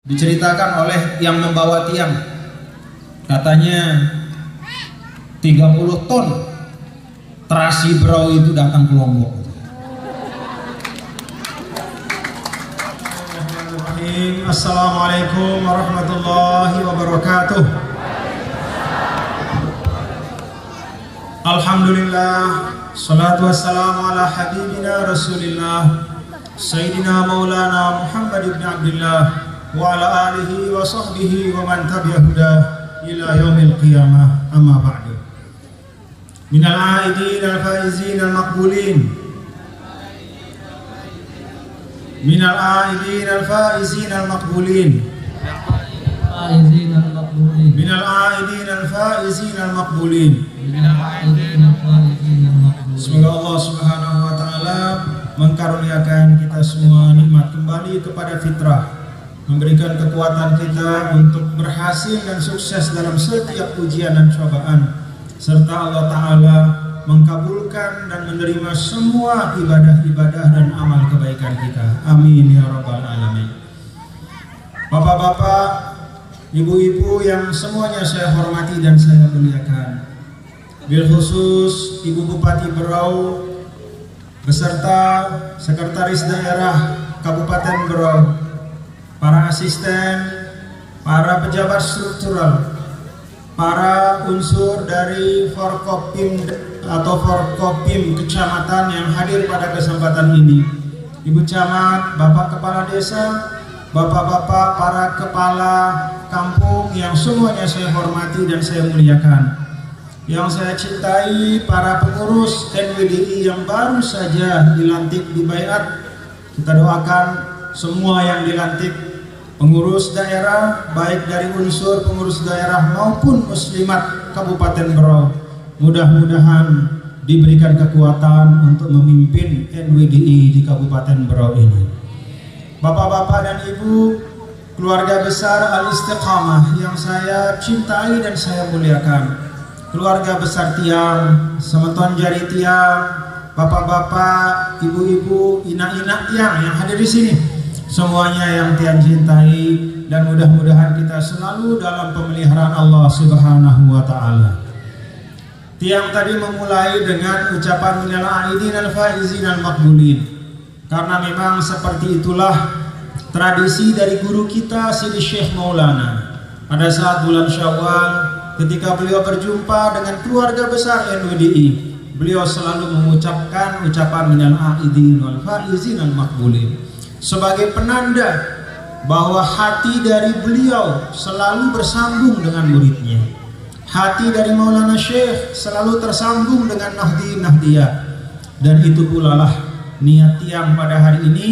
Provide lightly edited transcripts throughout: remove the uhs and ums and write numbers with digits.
Diceritakan oleh yang membawa tiang, katanya 30 ton terasi berau itu datang ke Lombok. Assalamualaikum warahmatullahi wabarakatuh. Alhamdulillah, salatu wassalamu ala habibina rasulillah Sayyidina Maulana Muhammad ibn Abdullah wa ala alihi wa sahbihi wa man tabi'ahuda ila yaumil qiyamah, amma ba'du. Minal aidin al-faizin al-maqbulin, minal aidin al-faizin al-maqbulin, minal aidin al-faizin al-maqbulin. Semoga Allah Subhanahu wa taala mengkaruniakan kita semua nikmat kembali kepada fitrah, memberikan kekuatan kita untuk berhasil dan sukses dalam setiap ujian dan cobaan, serta Allah Ta'ala mengkabulkan dan menerima semua ibadah-ibadah dan amal kebaikan kita. Amin ya rabbal alamin. Bapak-bapak, ibu-ibu yang semuanya saya hormati dan saya muliakan, bil khusus Ibu Bupati Berau beserta Sekretaris Daerah Kabupaten Berau, para asisten, para pejabat struktural, para unsur dari Forkopim atau Forkopim kecamatan yang hadir pada kesempatan ini, Ibu Camat, Bapak Kepala Desa, Bapak-bapak, para kepala kampung yang semuanya saya hormati dan saya muliakan. Yang saya cintai, para pengurus NWDI yang baru saja dilantik di Baiat, kita doakan semua yang dilantik, pengurus daerah, baik dari unsur pengurus daerah maupun muslimat Kabupaten Berau, mudah-mudahan diberikan kekuatan untuk memimpin NWDI di Kabupaten Berau ini. Bapak-bapak dan ibu, keluarga besar Al-Istiqamah yang saya cintai dan saya muliakan, keluarga besar tiang, semeton jari tiang, bapak-bapak, ibu-ibu, inak-inak tiang yang hadir di sini, semuanya yang tiang cintai, dan mudah-mudahan kita selalu dalam pemeliharaan Allah Subhanahu wa taala. Tiang tadi memulai dengan ucapan minal aidin al-faizin al-maqbulin, karena memang seperti itulah tradisi dari guru kita Sidi Syekh Maulana. Pada saat bulan Syawal, ketika beliau berjumpa dengan keluarga besar NWDI, beliau selalu mengucapkan ucapan minal aidin wal faizin al maqbulin sebagai penanda bahwa hati dari beliau selalu bersambung dengan muridnya. Hati dari Maulana Syekh selalu tersambung dengan Nahdi-Nahdiyah, dan itu pula lah niat tiang pada hari ini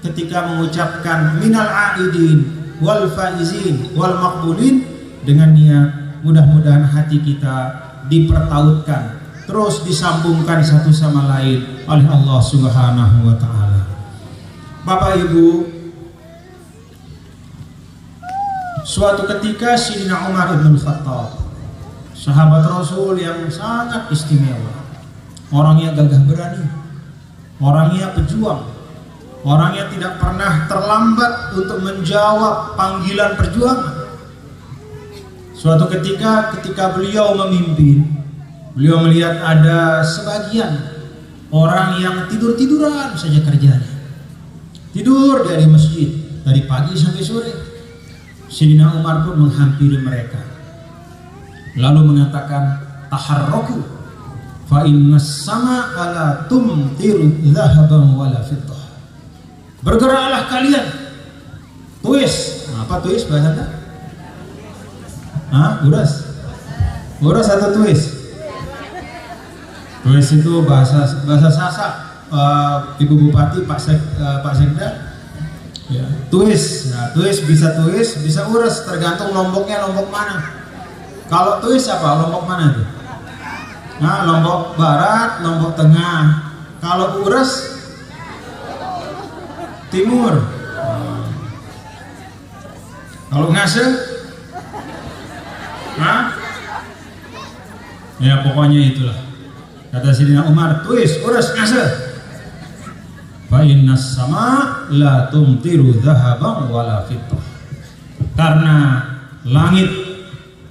ketika mengucapkan minal aidin wal faizin wal maqbulin, dengan niat mudah-mudahan hati kita dipertautkan, terus disambungkan satu sama lain oleh Allah Subhanahu wa taala. Bapak Ibu, suatu ketika Sayyidina Umar ibn Khattab, sahabat Rasul yang sangat istimewa, orangnya gagah berani, orangnya pejuang, orangnya tidak pernah terlambat untuk menjawab panggilan perjuangan. Suatu ketika beliau memimpin, beliau melihat ada sebagian orang yang tidur-tiduran saja kerjanya, tidur dari masjid dari pagi sampai sore. Sayyidina Umar pun menghampiri mereka, lalu mengatakan, taharraku fa innas sama ala tumtiru dhahaban wala fiddah. Bergeraklah kalian, tuis. Apa tuis bahasa? Uras atau tuis? Tuis itu bahasa Sasak, Ibu Bupati, Pak Sekda. Ya, tuis. Nah, tuis bisa uras, tergantung lomboknya lombok mana. Kalau tuis apa? Lombok mana itu? Nah, Lombok Barat, Lombok Tengah. Kalau uras Timur. Kalau ngase? Ya pokoknya itulah. Kata Sayyidina Umar, tuis, uras, ngase. Fa innas sama la tumtiru dhahaban wala fiddah. karena langit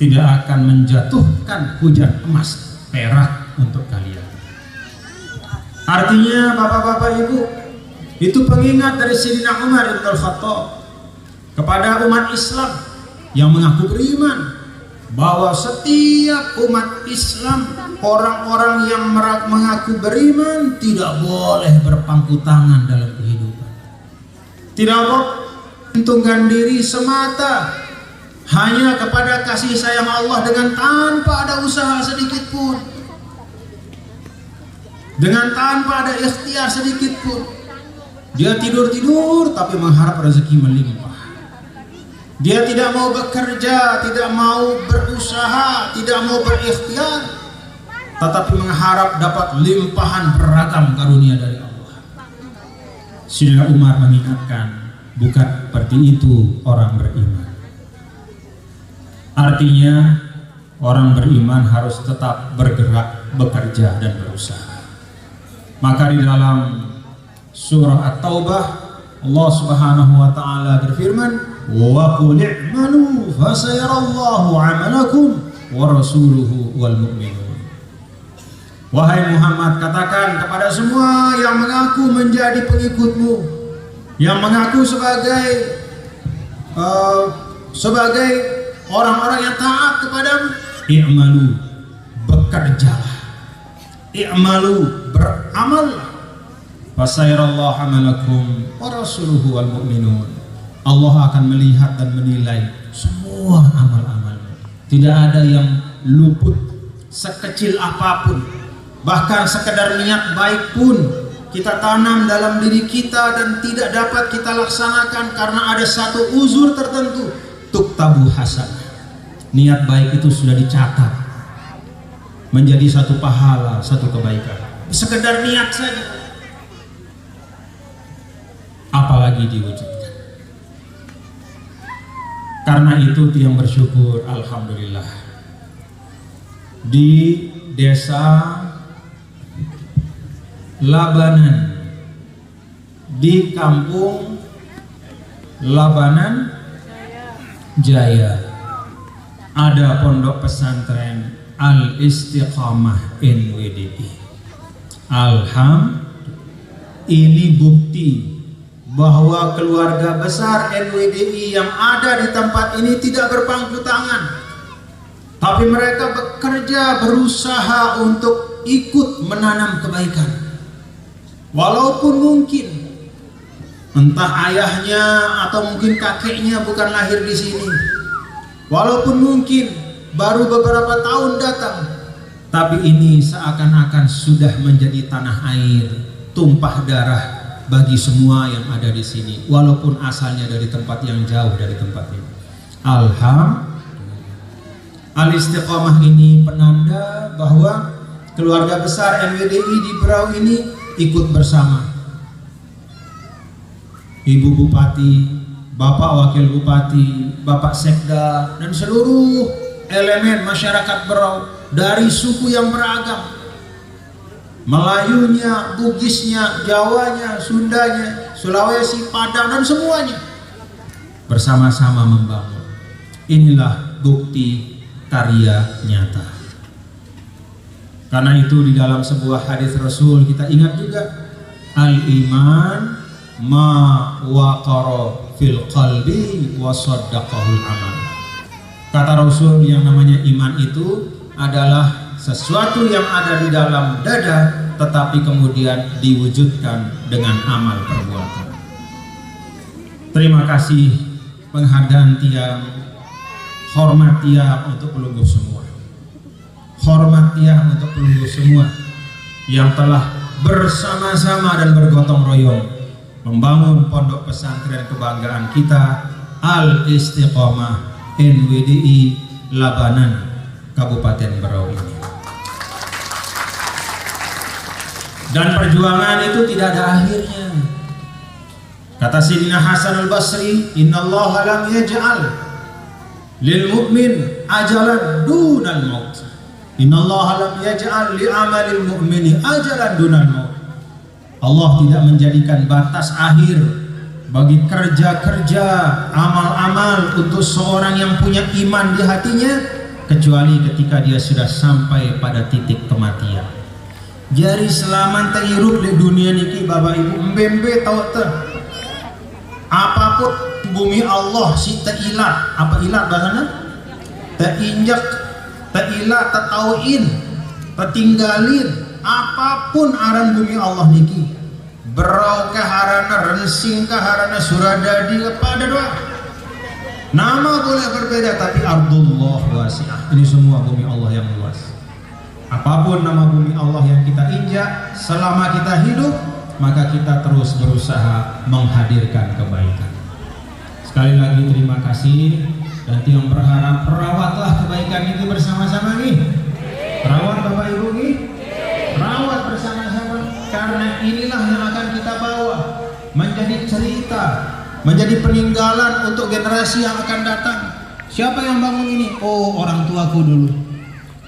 tidak akan menjatuhkan hujan emas perak untuk kalian. Artinya bapak-bapak ibu, itu pengingat dari Sayyidina Umar bin Al-Khattab kepada umat Islam yang mengaku beriman, bahwa setiap umat Islam, orang-orang yang mengaku beriman, tidak boleh berpangku tangan dalam kehidupan, tidak boleh menggantungkan diri semata hanya kepada kasih sayang Allah dengan tanpa ada usaha sedikit pun, dengan tanpa ada ikhtiar sedikit pun. Dia tidur-tidur tapi mengharap rezeki melimpah. Dia tidak mau bekerja, tidak mau berusaha, tidak mau berikhtiar, tetapi mengharap dapat limpahan beragam karunia dari Allah. Sayyidina Umar mengingatkan, bukan seperti itu orang beriman. Artinya orang beriman harus tetap bergerak, bekerja dan berusaha. Maka di dalam surah At-Taubah Allah Subhanahu wa taala berfirman, wa qul i'malu fasayarallahu 'amalakum wa rasuluhu wal mu'minun. Wahai Muhammad, katakan kepada semua yang mengaku menjadi pengikutmu, yang mengaku sebagai orang-orang yang taat kepadamu, i'malu, bekerjalah, i'malu, beramallah, fasayarallahu 'amalakum wa rasuluhu wal mu'minun. Allah akan melihat dan menilai semua amal-amalmu. Tidak ada yang luput sekecil apapun. Bahkan sekedar niat baik pun kita tanam dalam diri kita dan tidak dapat kita laksanakan karena ada satu uzur tertentu, tuktabu hasanah. Niat baik itu sudah dicatat menjadi satu pahala, satu kebaikan. Sekedar niat saja, apalagi diwujudkan. Karena itu yang bersyukur, alhamdulillah, di desa Labanan, di kampung Labanan Jaya, ada pondok pesantren Al-Istiqamah NWDI. Alhamdulillah, ini bukti bahwa keluarga besar NWDI yang ada di tempat ini tidak berpangku tangan, tapi mereka bekerja, berusaha untuk ikut menanam kebaikan. Walaupun mungkin entah ayahnya atau mungkin kakeknya bukan lahir di sini, walaupun mungkin baru beberapa tahun datang, tapi ini seakan-akan sudah menjadi tanah air, tumpah darah bagi semua yang ada di sini, walaupun asalnya dari tempat yang jauh dari tempat ini. Alhamdulillah, Al-Istiqamah ini penanda bahwa keluarga besar NWDI di Berau ini ikut bersama Ibu Bupati, Bapak Wakil Bupati, Bapak Sekda, dan seluruh elemen masyarakat Berau dari suku yang beragam, Melayunya, Bugisnya, Jawanya, Sundanya, Sulawesi, Padang, dan semuanya bersama-sama membangun. Inilah bukti karya nyata. Karena itu di dalam sebuah hadis Rasul kita ingat juga, al-iman ma waqara fil qalbi wa saddaqahul amal. Kata Rasul, yang namanya iman itu adalah sesuatu yang ada di dalam dada tetapi kemudian diwujudkan dengan amal perbuatan. Terima kasih, penghargaan tiang, hormat tiang untuk pelunggu semua, hormat tiang untuk pelunggu semua yang telah bersama-sama dan bergotong royong membangun pondok pesantren kebanggaan kita, Al-Istiqamah NWDI Labanan, Kabupaten Berau ini. Dan perjuangan itu tidak ada akhirnya. Kata Sayyidina Hasan al-Basri, innallaha lam yaj'al lil mu'min ajalan dunal maut. Innallaha lam yaj'al li amalil mu'mini ajalan dunal maut. Allah tidak menjadikan batas akhir bagi kerja-kerja, amal-amal untuk seorang yang punya iman di hatinya, kecuali ketika dia sudah sampai pada titik kematian. Jadi selama terhirup di dunia niki Bapak Ibu mbembe tahu teh apapun bumi Allah si teilat, apa ilat bahasanya? Teinjak, teilat, tetauin, tertinggalin, apapun aran bumi Allah niki, berau kaharana, rensing kaharana, suradadi kepada doa. Nama boleh berbeda tapi ardullah wasi'ah. Ini semua bumi Allah yang luas. Apapun nama bumi Allah yang kita injak, selama kita hidup, maka kita terus berusaha menghadirkan kebaikan. Sekali lagi terima kasih, dan Tiang berharap rawatlah kebaikan itu bersama-sama nih. Rawat Bapak Ibu nih, rawat bersama-sama, karena inilah yang akan kita bawa menjadi cerita, menjadi peninggalan untuk generasi yang akan datang. Siapa yang bangun ini? Oh, orang tuaku dulu.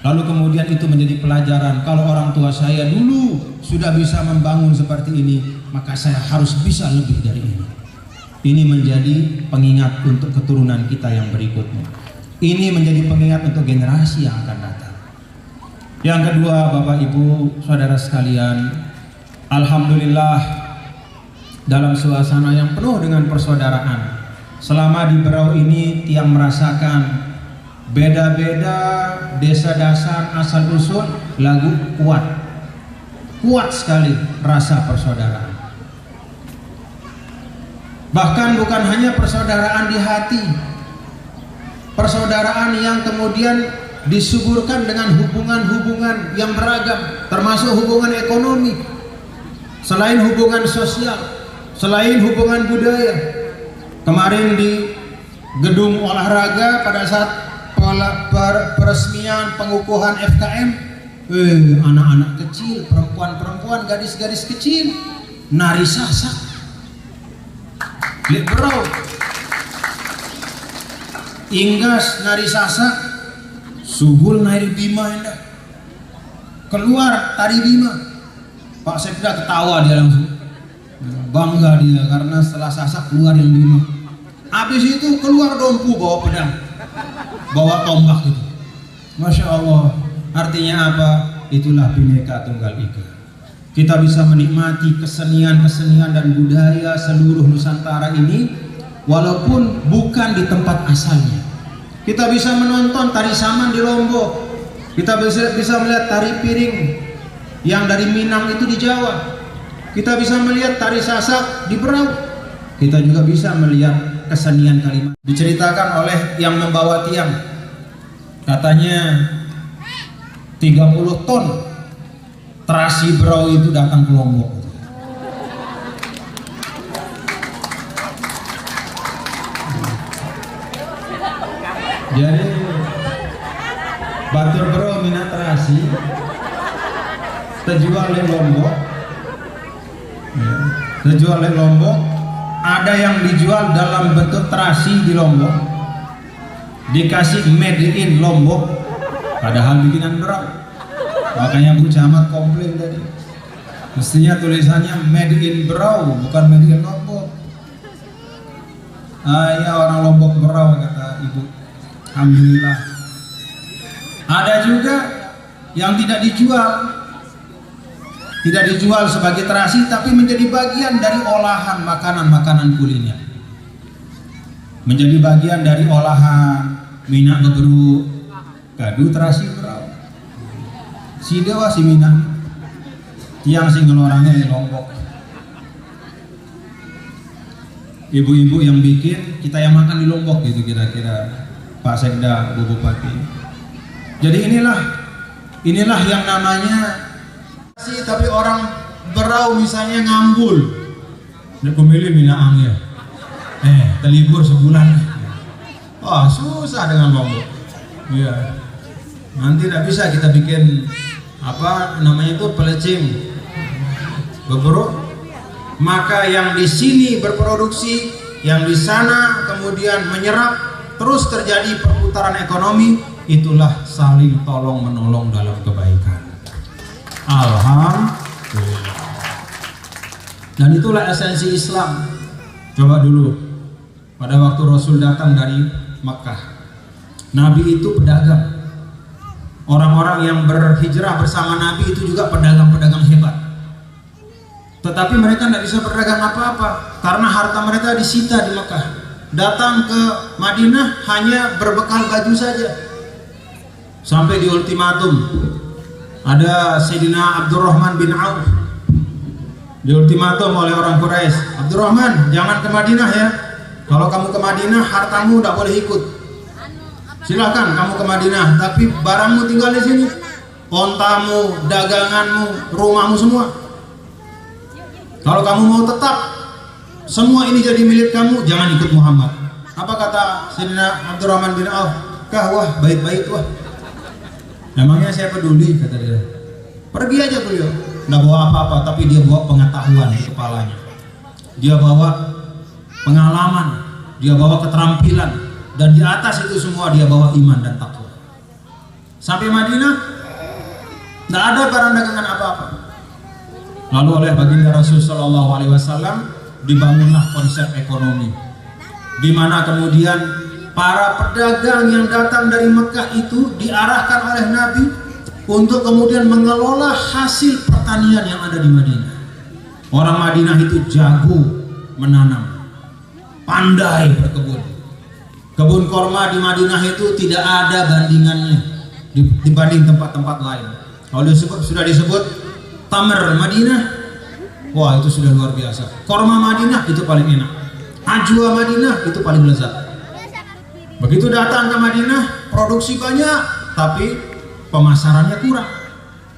Lalu kemudian itu menjadi pelajaran, kalau orang tua saya dulu sudah bisa membangun seperti ini, maka saya harus bisa lebih dari ini. Ini menjadi pengingat untuk keturunan kita yang berikutnya. Ini menjadi pengingat untuk generasi yang akan datang. Yang kedua, Bapak Ibu, Saudara sekalian, alhamdulillah dalam suasana yang penuh dengan persaudaraan. Selama di Berau ini Tiang merasakan beda-beda desa dasar asal usul lagu kuat sekali rasa persaudaraan. Bahkan bukan hanya persaudaraan di hati, persaudaraan yang kemudian disuburkan dengan hubungan-hubungan yang beragam, termasuk hubungan ekonomi, selain hubungan sosial, selain hubungan budaya. Kemarin di gedung olahraga pada saat peresmian pengukuhan FKM, anak-anak kecil, perempuan-perempuan, gadis-gadis kecil nari sasak di Berau, inggas nari sasak, subul nari bima, indah keluar tari bima. Pak Sekda ketawa, dia langsung bangga dia karena setelah sasak keluar yang bima. Habis itu keluar dompu bawa pedang, bawa tombak itu. Masya Allah, artinya apa? Itulah Bhinneka Tunggal Ika. Kita bisa menikmati kesenian-kesenian dan budaya seluruh Nusantara ini walaupun bukan di tempat asalnya. Kita bisa menonton tari saman di Lombok, kita bisa melihat tari piring yang dari Minang itu di Jawa, kita bisa melihat tari sasak di Berau, kita juga bisa melihat kesenian Kalimantan. Diceritakan oleh yang membawa tiang, katanya 30 ton terasi Berau itu datang ke Lombok. Jadi batur Berau minat terasi terjual di Lombok, terjual di Lombok. Ada yang dijual dalam bentuk terasi di Lombok, dikasih made in Lombok, padahal bikinan Berau. Makanya Bu Camat komplain tadi, mestinya tulisannya made in Berau, bukan made in Lombok. Ya orang Lombok Berau, kata Ibu. Alhamdulillah. Ada juga yang tidak dijual sebagai terasi, tapi menjadi bagian dari olahan makanan-makanan kuliner, menjadi bagian dari olahan minyak beberuk, gadu terasi Berau. Si dewa si minang, tiang si ngelorangnya di Lombok. Ibu-ibu yang bikin, kita yang makan di Lombok gitu kira-kira, Pak Sekda, Bu Bupati. Jadi inilah yang namanya. Tapi orang Berau misalnya ngambul, dia pemilih Minaang ya, terlibur sebulan, susah dengan Lombok. Iya, nanti tidak bisa kita bikin apa namanya itu pelecing beberuk. Maka yang di sini berproduksi, yang di sana kemudian menyerap, terus terjadi perputaran ekonomi. Itulah saling tolong menolong dalam kebaikan. Alhamdulillah. Dan itulah esensi Islam. Coba dulu, pada waktu Rasul datang dari Makkah, Nabi itu pedagang. Orang-orang yang berhijrah bersama Nabi itu juga pedagang-pedagang hebat. Tetapi mereka tidak bisa berdagang apa-apa karena harta mereka disita di Makkah. Datang ke Madinah hanya berbekal baju saja. Sampai di ultimatum, ada Sayyidina Abdurrahman bin Auf di ultimatum oleh orang Quraisy, Abdurrahman, jangan ke Madinah ya. Kalau kamu ke Madinah, hartamu tidak boleh ikut. Silahkan kamu ke Madinah, tapi barangmu tinggal di sini. Ontamu, daganganmu, rumahmu semua. Kalau kamu mau tetap semua ini jadi milik kamu, jangan ikut Muhammad. Apa kata Sayyidina Abdurrahman bin Auf? Wah, baik-baik wah. Namanya saya peduli, kata dia. Pergi aja beliau. Nggak bawa apa-apa, tapi dia bawa pengetahuan di kepalanya. Dia bawa pengalaman, dia bawa keterampilan, dan di atas itu semua dia bawa iman dan takwa. Sampai Madinah, nggak ada barang dagangan apa-apa. Lalu oleh baginda Rasul Shallallahu Alaihi Wasallam dibangunlah konsep ekonomi, di mana kemudian para pedagang yang datang dari Mekah itu diarahkan oleh Nabi untuk kemudian mengelola hasil pertanian yang ada di Madinah. Orang Madinah itu jago menanam, pandai berkebun. Kebun korma di Madinah itu tidak ada bandingannya dibanding tempat-tempat lain. Kalau sudah disebut Tamr Madinah, wah itu sudah luar biasa. Korma Madinah itu paling enak. Ajwa Madinah itu paling lezat. Begitu datang ke Madinah, produksi banyak, tapi pemasarannya kurang.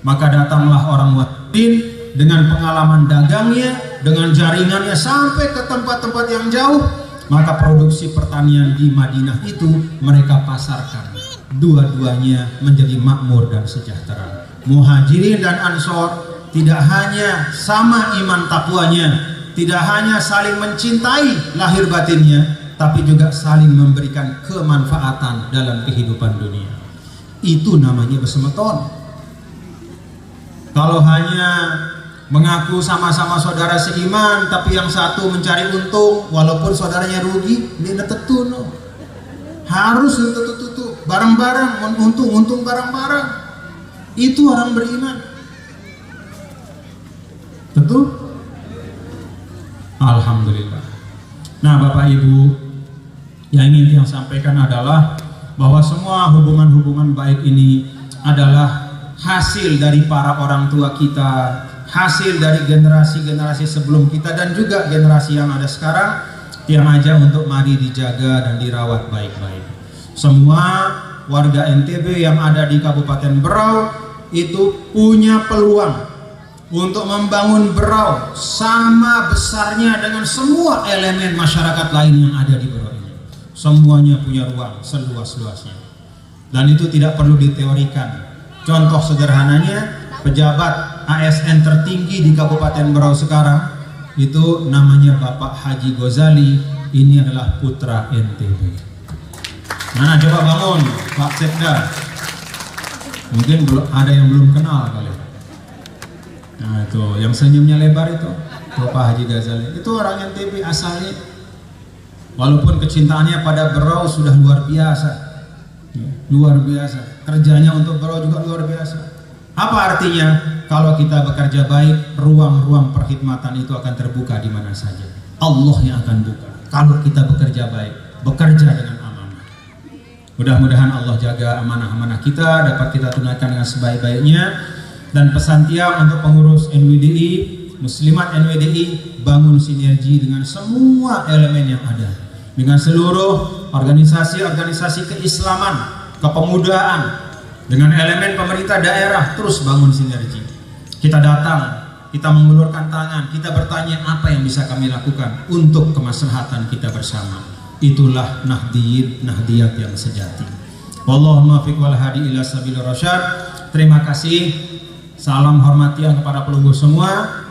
Maka datanglah orang Mu'tin dengan pengalaman dagangnya, dengan jaringannya sampai ke tempat-tempat yang jauh. Maka produksi pertanian di Madinah itu mereka pasarkan. Dua-duanya menjadi makmur dan sejahtera. Muhajirin dan Ansor tidak hanya sama iman takwanya, tidak hanya saling mencintai lahir batinnya, tapi juga saling memberikan kemanfaatan dalam kehidupan dunia. Itu namanya bersemeton. Kalau hanya mengaku sama-sama saudara seiman, tapi yang satu mencari untung, walaupun saudaranya rugi, ini tentu no. Harus tentu bareng-bareng, untung bareng-bareng. Itu orang beriman. Tentu. Alhamdulillah. Nah, Bapak Ibu, yang ingin saya sampaikan adalah bahwa semua hubungan-hubungan baik ini adalah hasil dari para orang tua kita, hasil dari generasi-generasi sebelum kita, dan juga generasi yang ada sekarang yang aja untuk mari dijaga dan dirawat baik-baik. Semua warga NTB yang ada di Kabupaten Berau itu punya peluang untuk membangun Berau sama besarnya dengan semua elemen masyarakat lain yang ada di Berau ini. Semuanya punya ruang seluas-luasnya, dan itu tidak perlu diteorikan. Contoh sederhananya, pejabat ASN tertinggi di Kabupaten Berau sekarang itu namanya Bapak Haji Ghazali. Ini adalah putra NTB. Nah, coba bangun Pak Sekda. Mungkin ada yang belum kenal kali. Nah, itu yang senyumnya lebar itu Bapak Haji Ghazali. Itu orang NTB asalnya. Walaupun kecintaannya pada Berau sudah luar biasa. Luar biasa. Kerjanya untuk Berau juga luar biasa. Apa artinya? Kalau kita bekerja baik, ruang-ruang perkhidmatan itu akan terbuka di mana saja. Allah yang akan buka. Kalau kita bekerja baik, bekerja dengan amanah. Mudah-mudahan Allah jaga amanah-amanah kita, dapat kita tunaikan dengan sebaik-baiknya. Dan pesan Tiang untuk pengurus NWDI, Muslimat NWDI, bangun sinergi dengan semua elemen yang ada, dengan seluruh organisasi-organisasi keislaman, kepemudaan, dengan elemen pemerintah daerah. Terus bangun sinergi. Kita datang, kita mengulurkan tangan, kita bertanya apa yang bisa kami lakukan untuk kemaslahatan kita bersama. Itulah nahdiyat yang sejati. Wallahu muwaffiq wal hadi ila sabilir rasyad. Terima kasih. Salam hormat Tiang kepada pelunggu semua.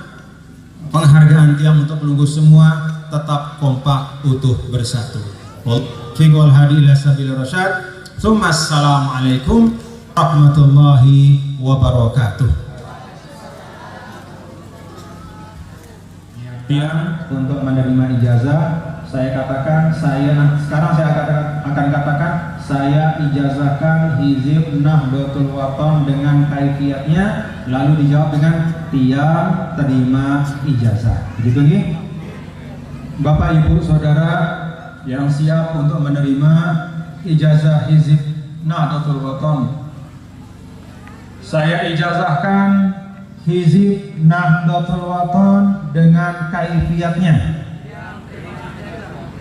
Penghargaan Tiang untuk pelunggu semua. Tetap kompak, utuh, bersatu. Wallahu wal hadi ila sabilir rasyad. Assalamualaikum warahmatullahi wabarakatuh. Tiang untuk menerima ijazah. Sekarang saya akan katakan saya ijazahkan hizib Nahdlatul Wathon dengan kaifiatnya, lalu dijawab dengan tiang terima ijazah. Begitu nih, Bapak Ibu Saudara yang siap untuk menerima ijazah hizib Nahdlatul Wathon. Saya ijazahkan hizib Nahdlatul Wathon dengan kaifiatnya.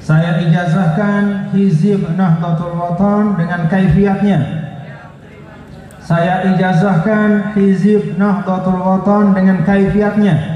Saya ijazahkan hizib Nahdlatul Wathon dengan kaifiatnya. Saya ijazahkan hizib Nahdlatul Wathon dengan kaifiatnya.